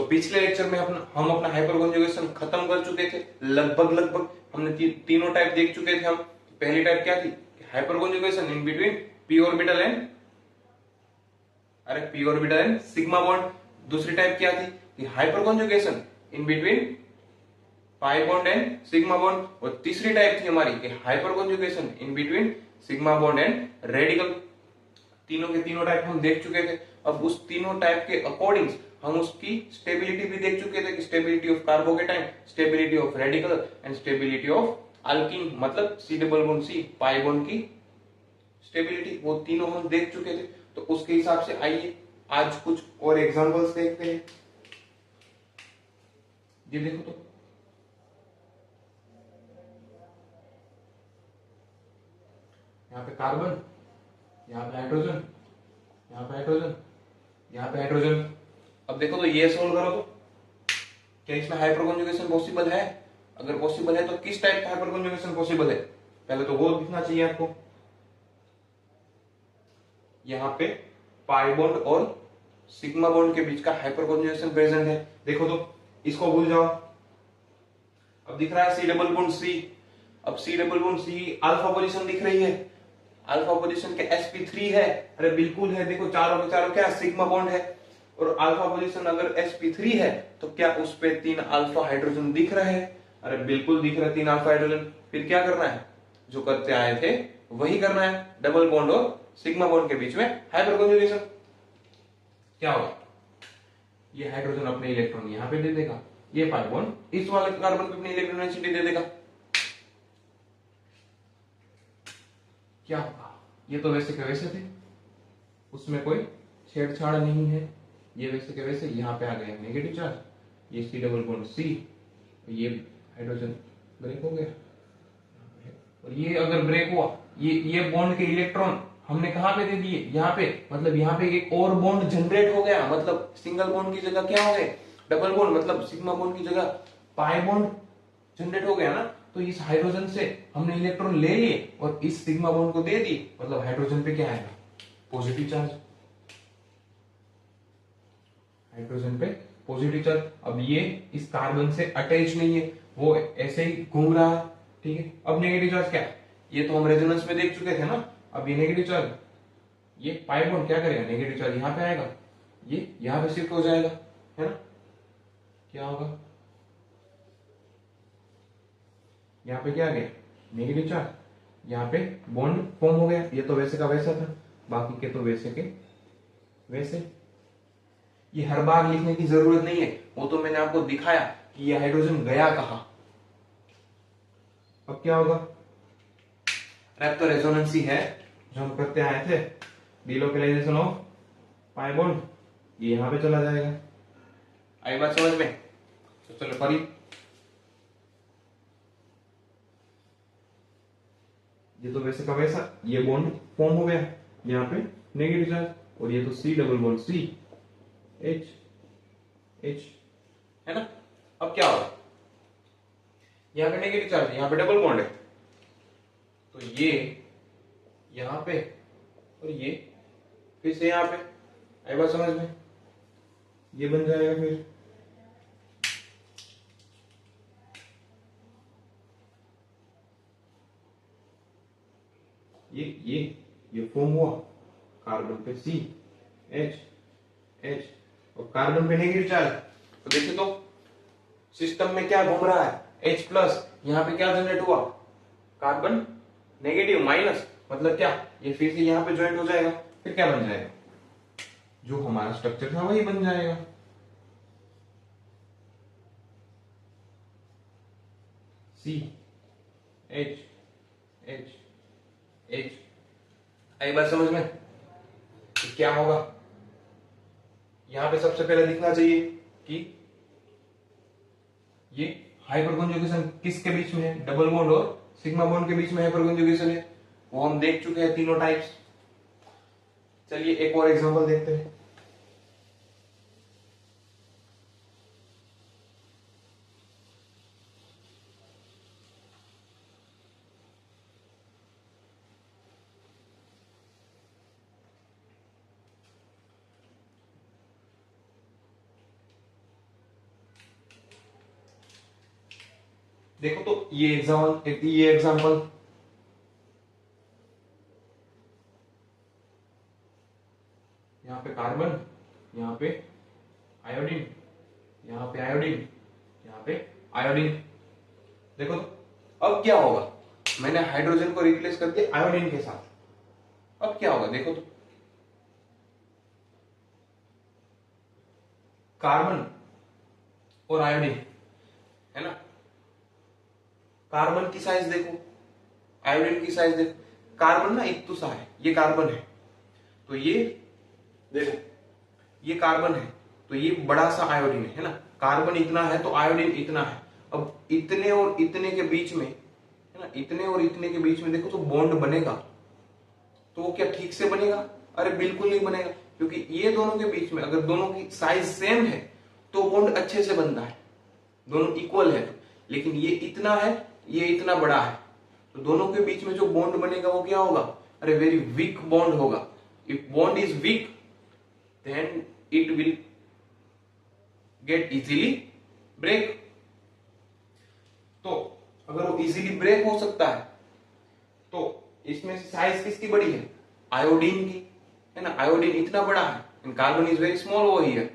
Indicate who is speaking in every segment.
Speaker 1: पिछले लेक्चर में हम अपना हाइपर कॉन्जुगेशन खत्म कर चुके थे, लगभग हमने तीनों टाइप देख चुके थे हम। पहली टाइप क्या थी? Hyper conjugation in between P orbital and sigma bond. दूसरी टाइप क्या थी? कि hyper conjugation in between pi bond and sigma bond. और तीसरी टाइप थी हमारी कि hyper conjugation in between sigma bond and radical. तीनों के तीनों टाइप हम देख चुके थे। अब उस तीनों टाइप के अकॉर्डिंग हम उसकी स्टेबिलिटी भी देख चुके थे कि stability of carbocation, stability of radical and stability of alkene, मतलब C double bond C pi bond की स्टेबिलिटी, वो तीनों हम देख चुके थे। तो उसके हिसाब से आइए आज कुछ और एग्जांपल्स देखते हैं। ये देखो तो यहाँ पे कार्बन, यहाँ पे हाइड्रोजन, यहाँ पे हाइड्रोजन, यहाँ पे हाइड्रोजन। अब देखो तो ये सोल्व करो तो क्या इसमें हाइपर कॉन्जुगेशन पॉसिबल है? अगर पॉसिबल है तो किस टाइप का हाइपर कॉन्जुगेशन पॉसिबल है? पहले तो वो दिखना चाहिए आपको। यहाँ पे पाई बॉन्ड और सिग्मा बॉन्ड के बीच का हाइपर कॉन्जुगेशन प्रेजेंट है। देखो तो इसको भूल जाओ। अब दिख रहा है सी डबल बॉन्ड सी। अब C double bond C alpha position दिख रही है, अल्फा पोजीशन के sp3 है। अरे बिल्कुल है, देखो चारों के चारों क्या सिग्मा बॉन्ड है। और अल्फा पोजीशन अगर sp3 है तो क्या उस पे 3 अल्फा हाइड्रोजन दिख रहे हैं? अरे बिल्कुल दिख रहे हैं 3 अल्फा हाइड्रोजन। फिर क्या करना है? जो करते आए थे वही करना है, डबल बॉन्ड और सिग्मा बॉन्ड के बीच में हाइपर कॉन्जुगेशन। क्या होगा? ये हाइड्रोजन अपने इलेक्ट्रॉन यहाँ पे दे देगा, ये पाई बॉन्ड इस वाले कार्बन पे अपनी इलेक्ट्रॉन डेंसिटी दे देगा। क्या होगा? ये तो वैसे के वैसे थे, उसमें कोई छेड़छाड़ नहीं है। ये वैसे के वैसे यहाँ पे आ गया नेगेटिव चार्ज, ये सी डबल बॉन्ड सी, ये हाइड्रोजन ब्रेक हो गया। और ये अगर ब्रेक हुआ, ये बॉन्ड के इलेक्ट्रॉन हमने कहाँ पे दे दिए? यहाँ पे, मतलब यहाँ पे एक और बॉन्ड जनरेट हो गया। मतलब सिंगल बॉन्ड की जगह क्या हो गए? डबल बॉन्ड, मतलब सिग्मा बॉन्ड की जगह पाई बॉन्ड जनरेट हो गया ना। तो इस हाइड्रोजन से हमने इलेक्ट्रॉन ले लिए और इस सिग्मा बॉन्ड को दे दी, मतलब हाइड्रोजन पे क्या आएगा? Positive charge. हाइड्रोजन पे पॉजिटिव चार्ज। अब ये इस कार्बन से अटैच नहीं है, वो ऐसे ही घूम रहा है, ठीक है। अब नेगेटिव चार्ज क्या है? ये तो हम रेजोनेंस में देख चुके थे ना। अब ये नेगेटिव चार्ज, ये पाई बॉन्ड क्या करेगा? नेगेटिव चार्ज यहाँ पे आएगा, ये यहाँ पे शिफ्ट हो जाएगा, है ना। क्या होगा? यहाँ पे क्या आ गया? Negative charge. यहाँ पे बॉन्ड फॉर्म हो गया। ये तो वैसे का वैसा था, बाकी के तो वैसे के वैसे। ये हर बार लिखने की जरूरत नहीं है, वो तो मैंने आपको दिखाया कि ये हाइड्रोजन गया कहां। अब क्या होगा? रैप तो रेजोनेंस ही है जो हम करते आए थे, डिलोकलाइजेशन ऑफ पाई बॉन्ड, ये यहां पे चला जाएगा। आई बात समझ में? तो चलो परी, ये तो वैसे का वैसा, ये बॉन्ड फॉर्म हो गया, यहाँ पे नेगेटिव चार्ज, और ये तो C double bond C H H, है ना। अब क्या होगा? यहाँ पे नेगेटिव चार्ज, यहाँ पे डबल बॉन्ड है, तो ये यहाँ पे और ये फिर से यहाँ पे। आई बात समझ में? ये बन जाएगा फिर ये फॉर्म हुआ कार्बन पे सी एच एच और कार्बन पे नेगेटिव चार्ज। तो देखिए तो सिस्टम में क्या घूम रहा है? H plus. यहाँ पे क्या जनरेट हुआ? कार्बन नेगेटिव माइनस, मतलब क्या? ये फिर से यहाँ पे ज्वाइंट हो जाएगा, फिर क्या बन जाएगा? जो हमारा स्ट्रक्चर था वही बन जाएगा। C H H H. आई बात समझ में? तो क्या होगा? यहां पे सबसे पहले दिखना चाहिए कि ये हाइपर कॉन्जुगेशन किसके बीच में है? डबल बॉन्ड और सिग्मा बॉन्ड के बीच में हाइपर कॉन्जुगेशन है, वो हम देख चुके हैं तीनों टाइप्स। चलिए एक और एग्जांपल देखते हैं। देखो तो ये एग्जाम्पल यहाँ पे कार्बन, यहाँ पे आयोडीन, यहाँ पे आयोडीन, यहाँ पे आयोडीन। देखो तो अब क्या होगा, मैंने हाइड्रोजन को रिप्लेस कर दिया आयोडीन के साथ। अब क्या होगा देखो तो, कार्बन और आयोडीन है ना, कार्बन की साइज देखो, आयोडीन की साइज देखो। कार्बन ना इतना सा है, ये कार्बन है तो ये देखो, ये कार्बन है तो ये बड़ा सा आयोडीन है ना। कार्बन इतना है तो आयोडीन इतना है। अब इतने और इतने के बीच में है ना, इतने और इतने के बीच में देखो तो बॉन्ड बनेगा, तो वो क्या ठीक से बनेगा? अरे बिल्कुल नहीं बनेगा, क्योंकि ये दोनों के बीच में अगर दोनों की साइज सेम है तो बॉन्ड अच्छे से बनता है, दोनों इक्वल है। लेकिन ये इतना है, ये इतना बड़ा है, तो दोनों के बीच में जो बॉन्ड बनेगा वो क्या होगा? अरे वेरी वीक बॉन्ड होगा। If bond is weak then it will get easily break. तो अगर वो इजीली ब्रेक हो सकता है तो इसमें से साइज किसकी बड़ी है? आयोडीन की, है ना। आयोडीन इतना बड़ा है and carbon is very small over here.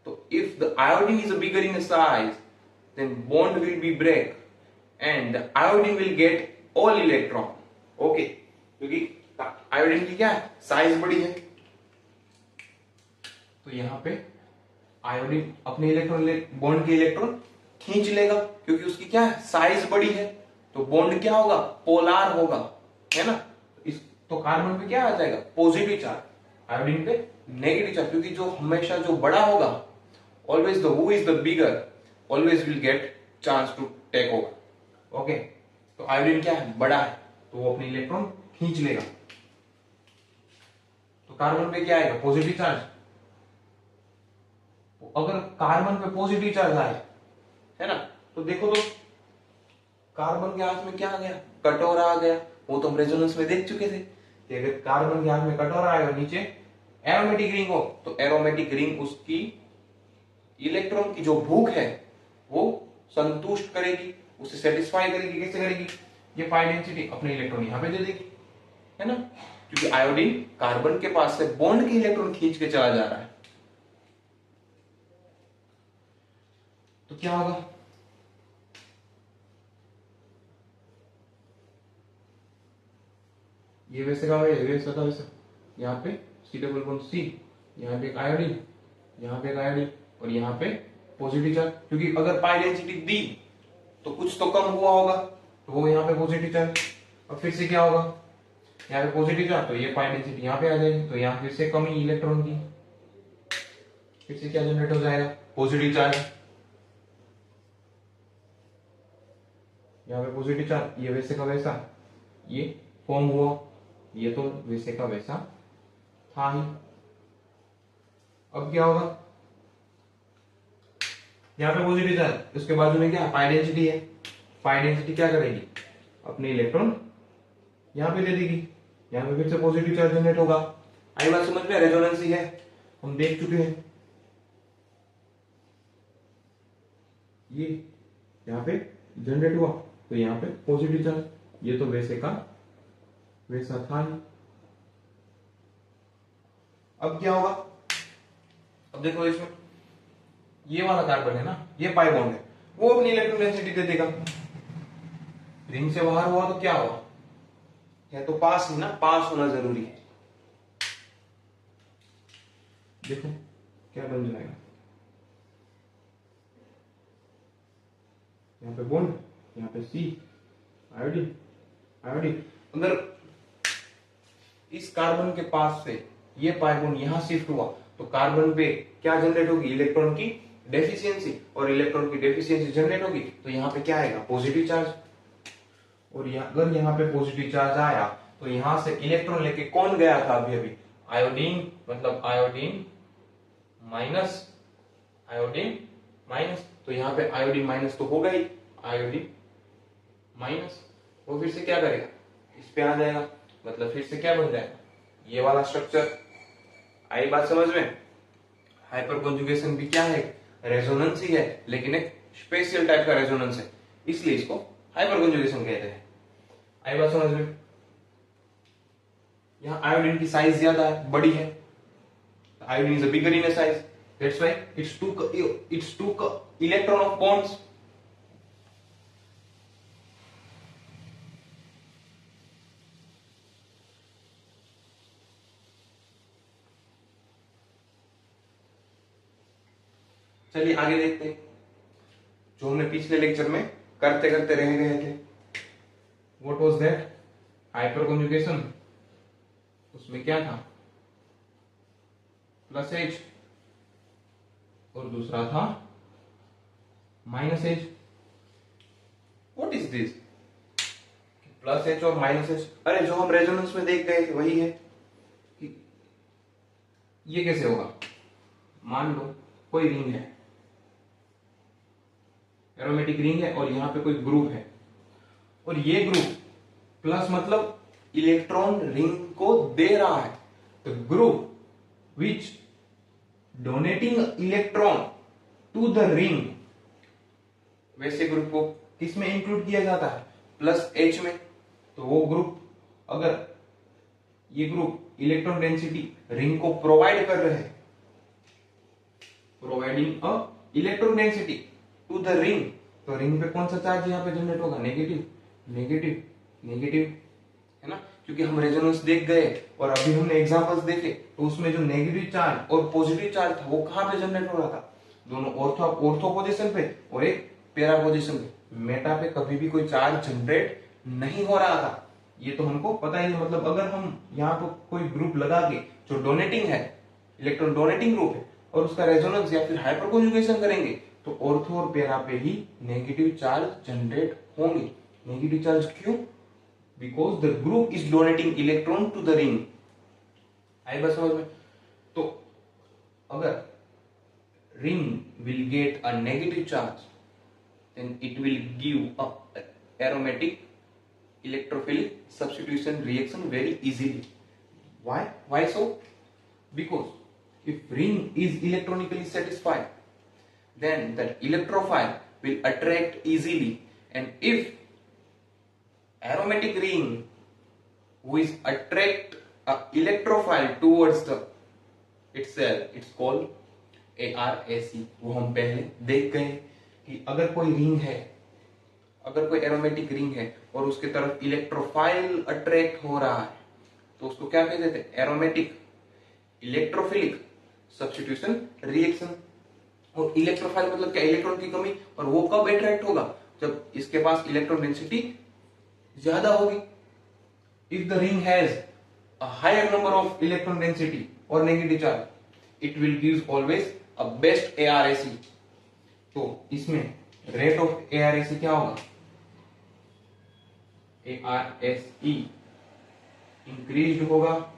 Speaker 1: तो if the iodine is bigger in size then bond will be break and the iodine will get all electron. Okay, क्योंकि आयोडीन की क्या है? साइज बड़ी है, तो यहां पे आयोडीन अपने इलेक्ट्रॉन बॉन्ड के इलेक्ट्रॉन खींच लेगा, क्योंकि उसकी क्या है? साइज बड़ी है। तो बॉन्ड क्या होगा? पोलार होगा, है ना। तो कार्बन पे क्या आ जाएगा? पॉजिटिव चार्ज, आयोडीन पे नेगेटिव चार्ज, क्योंकि जो हमेशा जो बड़ा होगा, always the who is the bigger always will get chance to take over. Okay, तो आयोडीन क्या है? बड़ा है, तो वो अपने इलेक्ट्रॉन खींच लेगा। तो कार्बन पे क्या आएगा? Positive charge. अगर कार्बन पे पॉजिटिव चार्ज आए, है ना, तो देखो तो कार्बन के हाथ में क्या आ गया? कटोरा आ गया। वो तो हम रेजोनेंस में देख चुके थे कि अगर कार्बन के हाथ में कटोरा आएगा, नीचे एरोमेटिक रिंग हो, तो एरोमेटिक रिंग उसकी इलेक्ट्रॉन की जो भूख है वो संतुष्ट करेगी, उसे सेटिस्फाई करेगी। कैसे करेगी? ये पाई डेंसिटी अपने इलेक्ट्रॉन यहां पे दे देगी, है ना, क्योंकि आयोडीन कार्बन के पास से बॉन्ड के इलेक्ट्रॉन खींच के चला जा रहा है। तो क्या होगा? ये वैसे का वैसा का वैसा, यहाँ पे सी डबल बॉन्ड सी, यहाँ पे एक आयोडीन, यहाँ पे एक आयोडीन, और यहाँ पे पॉजिटिव चार्ज, क्योंकि अगर पाई डेंसिटी दी तो कुछ तो कम हुआ होगा, तो वो यहाँ पे पॉजिटिव चार्ज। और फिर से क्या होगा? यहाँ पे पॉजिटिव चार्ज, तो ये पाई डेंसिटी यहाँ पे आ जाएगी, तो यहाँ फिर से कमी इलेक्ट्रॉन की, फिर से क्या जनरेट हो जाएगा? Positive charge. यहाँ पे पॉजिटिव चार्ज, ये वैसे का वैसा ये फॉर्म हुआ, ये तो वैसे का वैसा था ही। अब क्या होगा? यहाँ पे पॉजिटिव चार्ज, उसके बाजू में क्या? पाई डेंसिटी है। पाई डेंसिटी क्या करेगी? अपने इलेक्ट्रॉन यहाँ पे दे देगी, यहाँ पे फिर से पॉजिटिव चार्ज जनरेट होगा। आई बात समझ में? रेजोनेंस ही है, हम देख चुके हैं। ये यहाँ पे जनरेट हुआ, तो यहाँ पे पॉजिटिव चार्ज, ये तो वैसे का वैसा था ही। अब क्या होगा? अब देखो, इसमें ये वाला कार्बन है ना, ये पाई बॉन्ड है, वो अपनी इलेक्ट्रॉन डेंसिटी दे देगा। रिंग से बाहर हुआ तो क्या हुआ? है तो पास ही ना, पास होना जरूरी है। देखो क्या बन जाएगा, यहाँ पे बॉन्ड, यहाँ पे सी, आयोडीन, आयोडीन। अगर इस कार्बन के पास से ये पाई बॉन्ड यहां शिफ्ट हुआ तो कार्बन पे क्या जनरेट होगी? इलेक्ट्रॉन की डेफिशिएंसी, और इलेक्ट्रॉन की डेफिशिएंसी जनरेट होगी तो यहाँ पे क्या आएगा? Positive charge. और अगर यहाँ पे पॉजिटिव चार्ज आया तो यहां से इलेक्ट्रॉन लेके कौन गया था अभी अभी? आयोडीन, मतलब आयोडीन माइनस, आयोडीन माइनस, तो यहाँ पे आयोडीन माइनस तो होगा ही, आयोडीन माइनस, वो फिर से क्या करेगा? इस पे आ जाएगा, मतलब फिर से क्या बन जाएगा? ये वाला स्ट्रक्चर। आई बात समझ में? हाइपर कॉन्जुगेशन भी क्या है? रेजोनेंस ही है, लेकिन एक स्पेशल टाइप का रेजोनेंस है। इसलिए इसको हाइपर कंजुगेशन कहते हैं। आई बात समझ में? यहाँ आयोडीन की साइज ज्यादा है, बड़ी है, iodine is a bigger in size, that's why it's two electron of bonds. चलिए आगे देखते हैं, जो हमने पिछले लेक्चर में करते करते रह गए थे। What was that? Hyper conjugation. उसमें क्या था? प्लस एच और दूसरा था minus H. What is this? Plus H और माइनस एच, अरे जो हम रेजोनेंस में देख गए थे वही है कि ये कैसे होगा। मान लो कोई रिंग है, एरोमेटिक रिंग है, और यहां पे कोई ग्रुप है, और ये ग्रुप प्लस मतलब इलेक्ट्रॉन रिंग को दे रहा है। तो group which donating electron to the ring, वैसे ग्रुप को किस में इंक्लूड किया जाता है? प्लस एच में। तो वो ग्रुप, अगर ये ग्रुप इलेक्ट्रॉन डेंसिटी रिंग को प्रोवाइड कर रहे हैं, providing a electron density to the ring, तो रिंग पे कौन सा चार्ज यहाँ पे जनरेट होगा? नेगेटिव, नेगेटिव, नेगेटिव, है ना? क्योंकि हम रेजोनेंस देख गए और अभी हमने एग्जांपल्स देखे, तो उसमें जो नेगेटिव चार्ज और पॉजिटिव चार्ज था वो कहां पे जनरेट हो रहा था? दोनों ऑर्थो पोजीशन पे और एक पैरा पोजीशन पे। मेटा पे कभी भी कोई चार्ज जनरेट नहीं हो रहा था, ये तो हमको पता ही है। मतलब अगर हम यहाँ पे कोई ग्रुप लगा के जो डोनेटिंग है, इलेक्ट्रॉन डोनेटिंग ग्रुप है, और उसका रेजोनेंस या फिर हाइपर कंजुगेशन करेंगे, तो ऑर्थो और पैरा पे ही नेगेटिव चार्ज जनरेट होंगे। नेगेटिव चार्ज क्यों? Because the group is donating electron to the ring. आई बस समझ में? तो अगर ring will get a negative charge, then it will give a aromatic electrophilic substitution reaction very easily. Why so? Because if ring is electronically satisfied, then that electrophile will attract easily, and if aromatic ring who is attract a electrophile towards the itself, it's called ARAC. वो हम पहले देख गए कि अगर कोई ring है, अगर कोई एरोमेटिक रिंग है और उसके तरफ इलेक्ट्रोफाइल अट्रैक्ट हो रहा है, तो उसको क्या कहते थे? Aromatic electrophilic substitution reaction. और इलेक्ट्रोफाइल मतलब क्या? इलेक्ट्रॉन की कमी। और वो कब अट्रैक्ट होगा? जब इसके पास इलेक्ट्रॉन डेंसिटी ज्यादा होगी। If the ring has a higher number of electron density और negative charge, it will give always a best ARAC। तो इसमें रेट ऑफ ARAC क्या होगा? ARSE इंक्रीज होगा।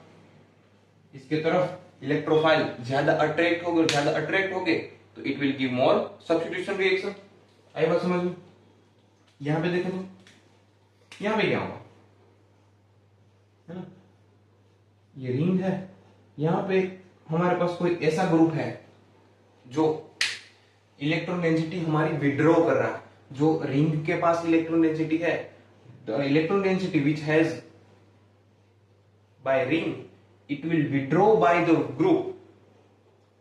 Speaker 1: इसके तरफ इलेक्ट्रोफाइल ज्यादा अट्रैक्ट होगे, और ज्यादा अट्रैक्ट होगे तो it will give more substitution reaction. आई बात समझ में? यहां पे देखो तो यहां पे क्या होगा, है ना? ये रिंग है, यहां पे हमारे पास कोई ऐसा ग्रुप है जो इलेक्ट्रॉन डेंसिटी हमारी विड्रॉ कर रहा है। जो रिंग के पास इलेक्ट्रॉन डेंसिटी है, the electron density which has bye ring, it will withdraw by the group.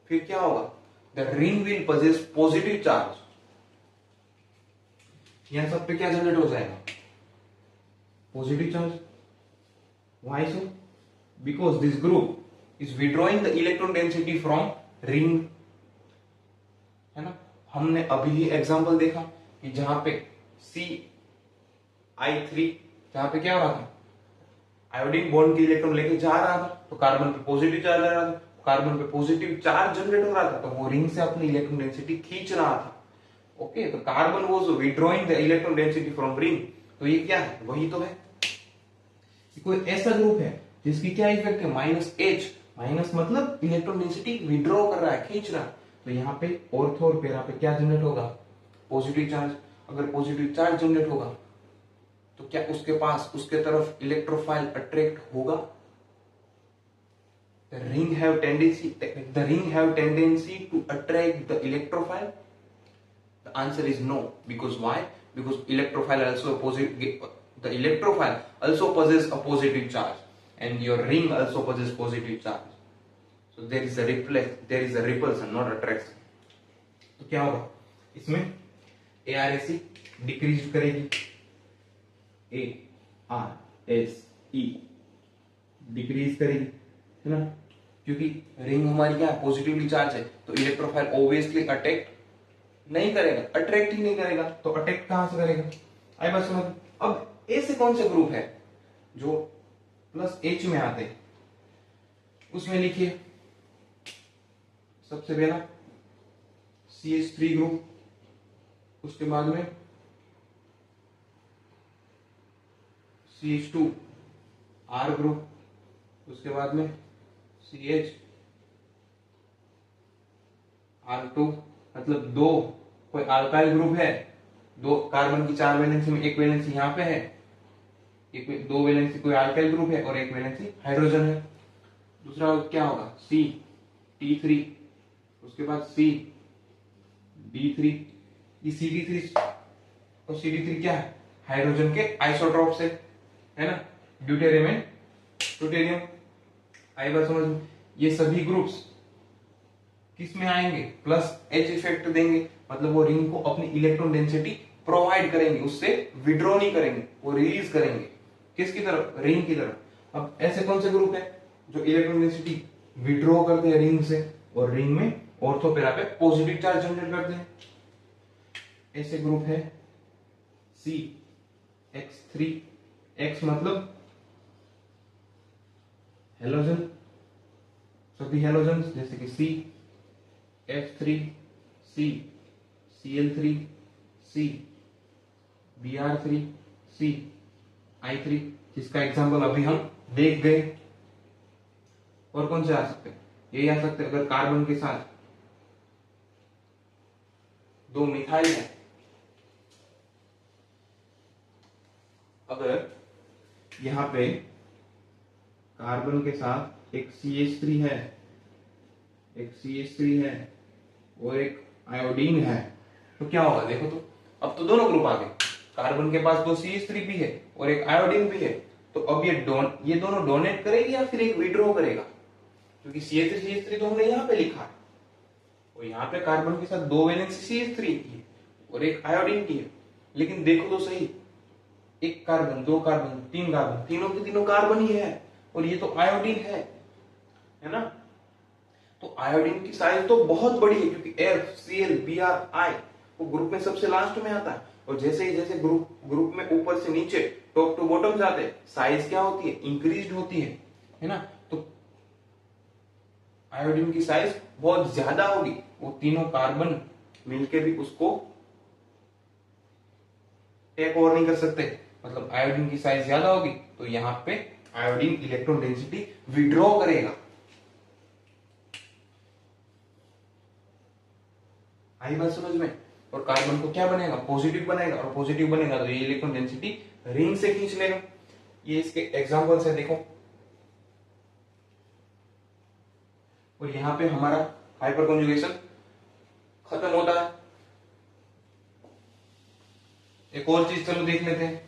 Speaker 1: फिर क्या होगा? The ring will possess positive charge. यहां सब पे क्या जनरेट हो जाएगा? Positive charge. Why so? Because this group is withdrawing the electron density from ring, है ना? हमने अभी ही एग्जांपल देखा कि जहां पे CI3, जहां पे क्या हो रहा था? आयोडीन बॉन्ड की इलेक्ट्रॉन लेके जा रहा था, तो कार्बन पे पॉजिटिव चार्ज आ रहा था, कार्बन पे पॉजिटिव चार्ज जनरेट हो रहा था, तो वो रिंग से अपनी इलेक्ट्रॉन डेंसिटी खींच रहा था। ओके, तो carbon was withdrawing the electron density from ring. तो ये क्या है? वही तो है। कोई ऐसा ग्रुप है जिसकी क्या इफेक्ट है? -H। माइनस मतलब इलेक्ट्रॉन डेंसिटी विड्रॉ कर रहा है, खींच रहा है। तो यहाँ पे ऑर्थो और पैरा पे क्या जनरेट होगा? Positive charge. अगर पॉजिटिव चार्ज जनरेट होगा तो क्या उसके पास, उसके तरफ इलेक्ट्रोफाइल अट्रैक्ट होगा? The ring have tendency to attract the electrophile? The answer is no. Because why? because electrophile also the electrophile also possess a positive charge and your ring also possess positive charge, so there is a repulsion, not attraction. तो क्या होगा इसमें, ARAC decrease करेगी, ARSE decrease करेगी, है ना, क्योंकि ring हमारी क्या है, पॉजिटिवली चार्ज है, तो इलेक्ट्रोफाइल ऑब्वियसली अटैक नहीं करेगा, अट्रैक्ट ही नहीं करेगा, तो अटैक कहां से करेगा, आई बात समझ। अब ऐसे कौन से ग्रुप है जो प्लस H में आते हैं, उसमें लिखिए सबसे पहला CH3 ग्रुप, उसके बाद में CH2 R ग्रुप, उसके बाद में CH R2, मतलब दो कोई अल्काइल ग्रुप है, दो कार्बन की 4 वैलेंसी में एक वैलेंसी यहाँ पे है, एक दो वैलेंसी कोई अल्काइल ग्रुप है और एक वैलेंसी हाइड्रोजन है। दूसरा क्या होगा, C T3, उसके बाद C D3, ये CD3 और CD3 क्या है, हाइड्रोजन के आइसोट्रोप्स है ना, ड्यूटेरियम एंड ट्रूटेरियम। आई बात समझ में, ये सभी ग्रुप्स किस में आएंगे, प्लस H इफेक्ट देंगे, मतलब वो रिंग को अपनी इलेक्ट्रॉन डेंसिटी प्रोवाइड करेंगे, उससे विड्रॉ नहीं करेंगे, वो रिलीज करेंगे किसकी तरफ, रिंग की तरफ। अब ऐसे कौन से ग्रुप है जो इलेक्ट्रॉन डेंसिटी विड्रॉ करते हैं रिंग से और रिंग में ऑर्थो पैरा पे पॉजिटिव चार्ज जनरेट करते हैं, ऐसे ग्रुप है CH3, X मतलब हेलोजन, सभी हेलोजन जैसे कि C F3 C Cl3 C Br3 C I3, जिसका एग्जांपल अभी हम देख गए। और कौन से आ सकते हैं, ये आ सकते हैं अगर कार्बन के साथ दो मिथाइल है, अगर यहां पे कार्बन के साथ एक CH3 है, एक CH3 है और एक आयोडीन है, तो क्या होगा देखो, तो अब तो दोनों ग्रुप आ गए, कार्बन के पास दो CH3 भी है और एक आयोडीन भी है, तो अब ये दोनों डोनेट करेगी या फिर एक विड्रॉ करेगा, क्योंकि CH3 तो हमने यहाँ पे लिखा है और यहाँ पे कार्बन के साथ दो वैलेंसी CH3 की है और एक आयोडीन की है, लेकिन देखो तो सही, एक कार्बन, दो कार्बन, तीन कार्बन, तीनों के तीनों कार्बन ही है और ये तो आयोडीन है ना, तो आयोडीन की साइज तो बहुत बड़ी है, क्योंकि FCl Br I वो ग्रुप में सबसे लास्ट में आता है, और जैसे ही जैसे ग्रुप में ऊपर से नीचे टॉप टू बॉटम जाते हैं, साइज क्या होती है, इंक्रीज होती है ना, तो आयोडीन की साइज बहुत ज्यादा होगी, वो तीनों कार्बन मिलके भी उसको टेक ओवर नहीं कर सकते, मतलब आयोडीन की साइज ज्यादा होगी, तो यहां पे आयोडीन इलेक्ट्रॉन डेंसिटी विड्रॉ करेगा। आई बात समझ में, और कार्बन को क्या बनेगा, पॉजिटिव बनेगा, और पॉजिटिव बनेगा तो ये इलेक्ट्रॉन डेंसिटी रिंग से खींच लेगा। ये इसके एग्जांपल्स है देखो, और यहां पे हमारा हाइपर कॉन्जुगेशन खत्म होता है। एक और चीज चलो देख लेते हैं,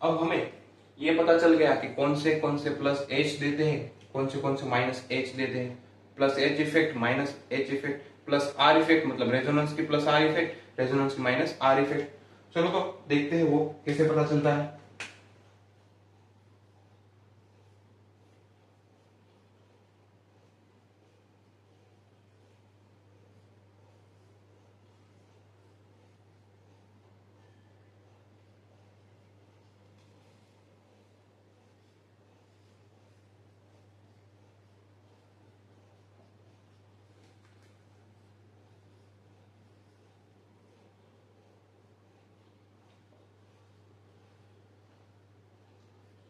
Speaker 1: अब हमें ये पता चल गया कि कौन से प्लस H देते हैं, कौन से माइनस H देते हैं, plus H effect, minus H effect, plus R effect, मतलब रेजोनेंस की प्लस R इफेक्ट, रेजोनेंस की माइनस R इफेक्ट। चलो तो देखते हैं वो कैसे पता चलता है।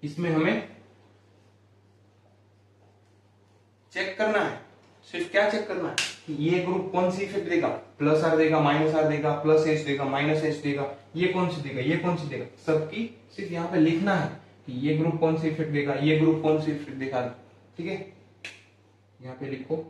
Speaker 1: इसमें हमें चेक करना है, सिर्फ क्या चेक करना है कि ये ग्रुप कौन सी इफेक्ट देगा, प्लस R देगा, माइनस R देगा, प्लस H देगा, माइनस H देगा, ये कौन सी देगा, ये कौन सी देगा, सबकी सिर्फ यहाँ पे लिखना है कि ये ग्रुप कौन सी इफेक्ट देगा, ये ग्रुप कौन सी इफेक्ट देगा, ठीक है, यहाँ पे लिखो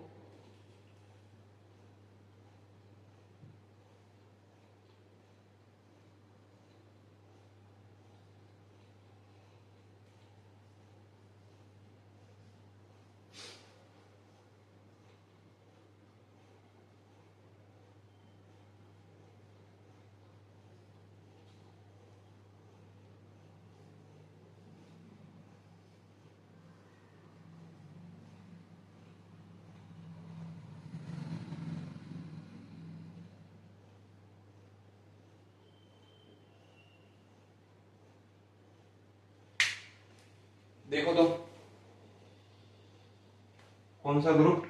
Speaker 1: देखो तो कौन सा ग्रुप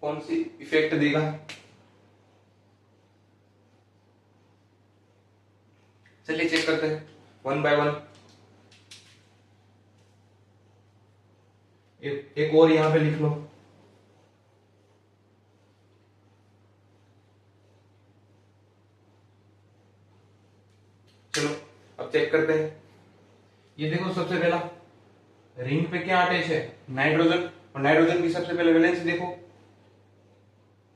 Speaker 1: कौन सी इफेक्ट देगा। चलिए चेक करते हैं वन बाय वन। एक और यहां पे लिख लो। चलो अब चेक करते हैं। ये देखो सबसे पहला रिंग पे क्या अटैच है, नाइट्रोजन, और नाइट्रोजन की सबसे पहले वैलेंसी देखो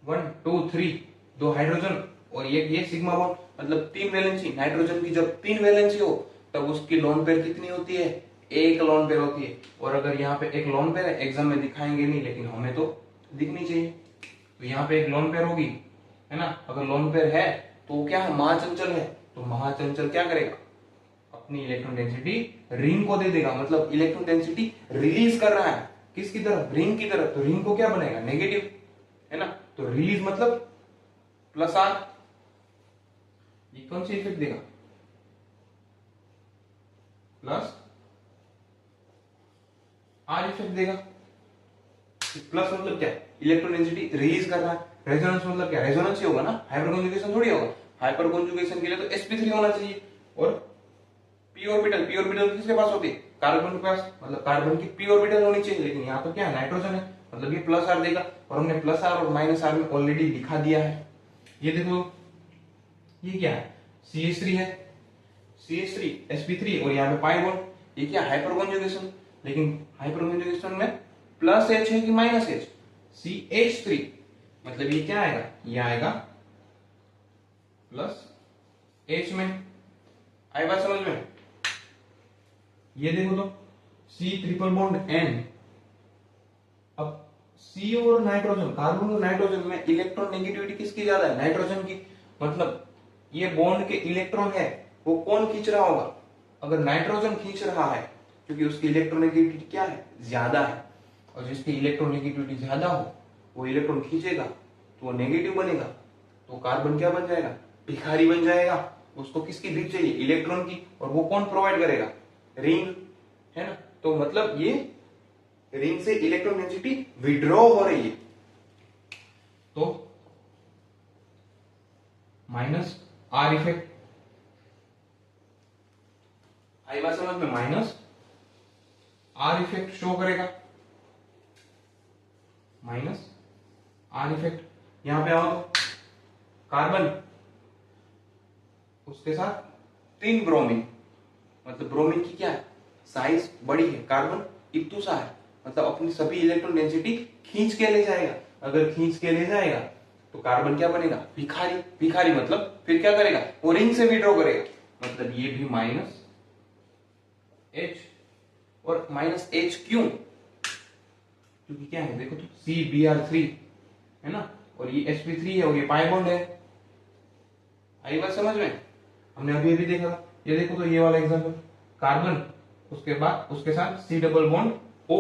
Speaker 1: 1 2 3, दो हाइड्रोजन और ये सिग्मा बॉन्ड, मतलब 3 वैलेंसी। नाइट्रोजन की जब 3 वैलेंसी हो तब उसकी लोन पेयर कितनी होती है, एक लोन पेयर होती है। और अगर यहाँ पे एक लोन पेयर है, एग्जाम में दिखाएंगे नहीं लेकिन हमें तो दिखनी चाहिए, तो यहाँ पे एक लोन पेयर होगी, है ना। अगर लोन पेयर है तो क्या है, महाचंचल है, तो महाचंचल क्या करेगा, अपनी इलेक्ट्रॉन डेंसिटी रिंग को दे देगा, मतलब इलेक्ट्रॉन डेंसिटी रिलीज कर रहा है किसकी तरफ, रिंग की तरफ। तो रिंग को क्या बनेगा, नेगेटिव, है ना। तो रिलीज मतलब प्लस आर। ये कौन सी इफेक्ट देगा, प्लस आर इफेक्ट देगा। प्लस मतलब क्या, इलेक्ट्रॉन डेंसिटी रिलीज कर रहा है। रेजोनेंस मतलब क्या, रेजोनेंस ही होगा ना, हाइपर कॉन्जुगेशन थोड़ी होगा। हाइपर कॉन्जुगेशन के लिए तो sp3 होना चाहिए। और पी ऑर्बिटल किसके पास होती है, कार्बन के पास, मतलब कार्बन की पी ऑर्बिटल होनी चाहिए। लेकिन यहाँ तो क्या है, नाइट्रोजन है, मतलब ये प्लस आर देगा। और हमने प्लस आर और माइनस आर में ऑलरेडी दिखा दिया है। ये देखो ये क्या है, CH3 है, CH3 sp3 और यहाँ पे पाई बॉन्ड। ये क्या, हाइपर कॉन्जुगेशन। लेकिन हाइपर कॉन्जुगेशन में प्लस H है कि माइनस H, CH3, मतलब ये क्या आएगा, ये आएगा प्लस H में। आई बात समझ में। ये देखो तो C ट्रिपल बॉन्ड N। अब C और नाइट्रोजन, कार्बन और नाइट्रोजन में इलेक्ट्रॉन नेगेटिविटी किसकी ज्यादा है, नाइट्रोजन की। मतलब ये बॉन्ड के इलेक्ट्रॉन है वो कौन खींच रहा होगा, अगर नाइट्रोजन खींच रहा है, क्योंकि उसकी इलेक्ट्रॉन नेगेटिविटी क्या है, ज्यादा है। और जिसकी इलेक्ट्रॉन नेगेटिविटी ज्यादा हो वो इलेक्ट्रॉन खींचेगा तो वो नेगेटिव बनेगा, तो कार्बन क्या बन जाएगा, भिखारी बन जाएगा। उसको किसकी भीख चाहिए, इलेक्ट्रॉन की। और वो कौन प्रोवाइड करेगा, रिंग, है ना। तो मतलब ये रिंग से इलेक्ट्रॉन डेंसिटी विड्रॉ हो रही है, तो माइनस आर इफेक्ट। आई बात समझ में, माइनस आर इफेक्ट शो करेगा, माइनस आर इफेक्ट। यहां पे आओ तो कार्बन, उसके साथ 3 ब्रोमीन, मतलब ब्रोमीन की क्या है, साइज बड़ी है, कार्बन इब्तुसा है, मतलब अपनी सभी इलेक्ट्रॉन डेंसिटी खींच के ले जाएगा। अगर खींच के ले जाएगा तो कार्बन क्या बनेगा, भिखारी। भिखारी मतलब फिर क्या करेगा, वो रिंग से विड्रॉ करेगा, मतलब ये भी माइनस H। और माइनस H क्यों, क्योंकि क्या है देखो तो CBr3 है ना, और ये sp3 है और ये पाई बॉन्ड है। आई बात समझ में, हमने अभी अभी देखा। ये देखो तो ये वाला एग्जांपल, कार्बन उसके बाद उसके साथ C double bond O,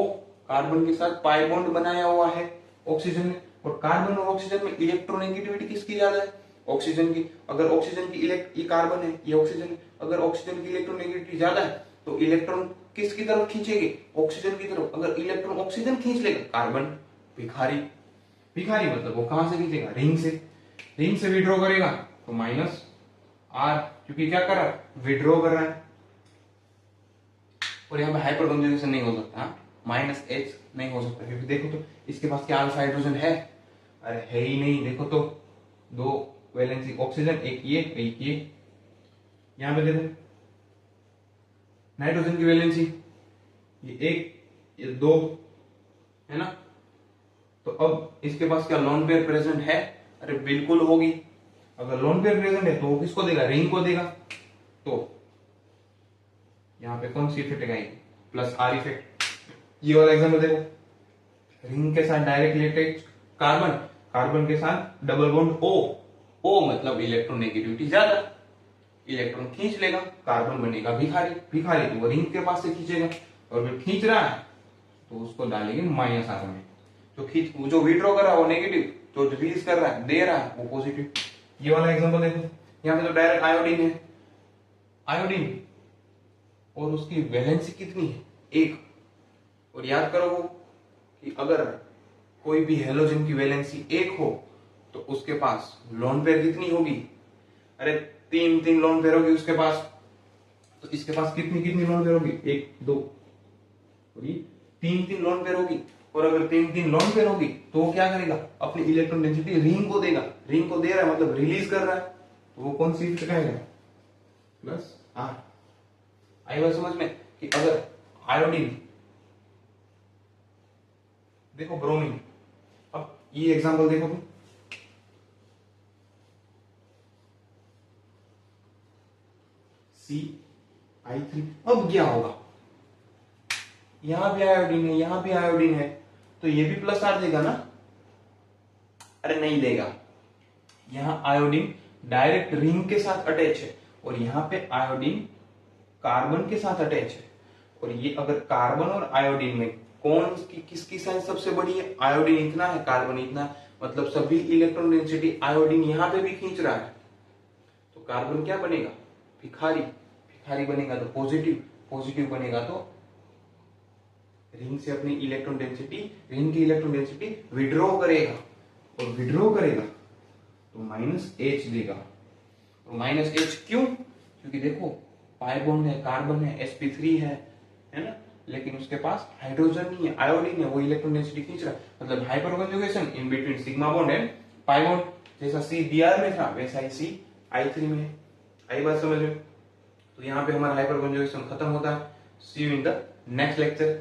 Speaker 1: carbon के साथ पाई बॉन्ड बनाया हुआ है ऑक्सीजन ने। और कार्बन और ऑक्सीजन में इलेक्ट्रोनेगेटिविटी किसकी ज्यादा है, ऑक्सीजन की। अगर ऑक्सीजन की ये कार्बन है, ये ऑक्सीजन है, अगर ऑक्सीजन की इलेक्ट्रोनेगेटिविटी ज्यादा है तो इलेक्ट्रॉन किसकी तरफ खींचेगी, ऑक्सीजन की तरफ। अगर इलेक्ट्रॉन ऑक्सीजन खींच लेगा, कार्बन भिखारी। भिखारी मतलब वो कहां से खींचेगा, रिंग से। रिंग से विड्रॉ करेगा तो माइनस आर, क्योंकि क्या कर रहा है, विड्रॉ कर रहा है। और यहाँ पे हाइपर कंजुगेशन नहीं हो सकता, माइनस H नहीं हो सकता, क्योंकि देखो तो इसके पास क्या अल्फा हाइड्रोजन है, अरे है ही नहीं। देखो तो 2 वैलेंसी ऑक्सीजन, एक ये। यहां पे देखो नाइट्रोजन की वैलेंसी ये 1 ये 2 है ना। तो अब इसके पास क्या लोन पेयर प्रेजेंट है, अरे बिल्कुल होगी। अगर लोन पेयर प्रेजेंट है तो वो किसको देगा, रिंग को देगा। तो यहां पे कौन सी इफेक्ट आएगी, प्लस आर इफेक्ट। ये वाला एग्जांपल देखो, रिंग के साथ डायरेक्ट इलेक्ट्रिक कार्बन, कार्बन के साथ डबल बॉन्ड O मतलब इलेक्ट्रॉन नेगेटिविटी ज्यादा, इलेक्ट्रॉन खींच लेगा, कार्बन बनेगा भिखारी। भिखारी तो वो रिंग के पास से खींचेगा, और फिर खींच रहा है तो उसको डालेंगे माइनस आर में। जो विड्रॉ कर रहा है वो नेगेटिव, जो रिलीज कर रहा है दे रहा है वो पॉजिटिव। ये वाला एग्जांपल देखो, यहाँ पे तो डायरेक्ट आयोडीन है, आयोडीन और उसकी वैलेंसी कितनी है, 1। और याद करो वो कि अगर कोई भी हेलोजन की वैलेंसी 1 हो तो उसके पास लोन पेयर कितनी होगी? अरे 3 लोन पेयर होगी उसके पास। तो इसके पास कितनी कितनी लोन पेयर होगी? 1 2 और ये 3 लोन पेयर होगी। और अगर 3 लोन पेयर होगी तो वो क्या करेगा? अपनी इलेक्ट्रॉन डेंसिटी रिंग को देगा। रिंग को दे रहा है मतलब रिलीज कर रहा है, तो वो कौन सी इफेक्ट आएगा? Plus R. आई बात समझ में कि अगर आयोडीन, देखो ब्रोमीन, अब ये एग्जांपल देखो तुम, CI3। अब क्या होगा? यहां भी आयोडीन है, यहां भी आयोडीन है, तो ये भी प्लस आर देगा ना? अरे नहीं देगा। यहां आयोडीन डायरेक्ट रिंग के साथ अटैच है और यहां पे आयोडीन कार्बन के साथ अटैच है। और ये अगर कार्बन और आयोडीन में कौन की किसकी साइज सबसे बड़ी है? आयोडीन इतना है, कार्बन इतना है, मतलब सभी इलेक्ट्रॉन डेंसिटी आयोडीन यहां पे भी खींच रहा है। तो कार्बन क्या बनेगा? भिखारी। भिखारी बनेगा तो पॉजिटिव, पॉजिटिव बनेगा तो रिंग से अपनी इलेक्ट्रॉन डेंसिटी, रिंग की इलेक्ट्रॉन डेंसिटी विड्रॉ करेगा, और विड्रॉ करेगा तो -H देगा। तो -H क्यों? क्योंकि देखो पाई बॉन्ड है, कार्बन है, sp3 है ना, लेकिन उसके पास हाइड्रोजन नहीं है, आयोडीन है, वो इलेक्ट्रॉन डेंसिटी खींच रहा है, मतलब hyperconjugation in between sigma bond and pi bond. जैसा CBr में था वैसा ही CI3 में है। आई बात समझ में? तो यहाँ पे हमारा हाइपर कन्जुगेशन खत्म होता है। See you in the next lecture.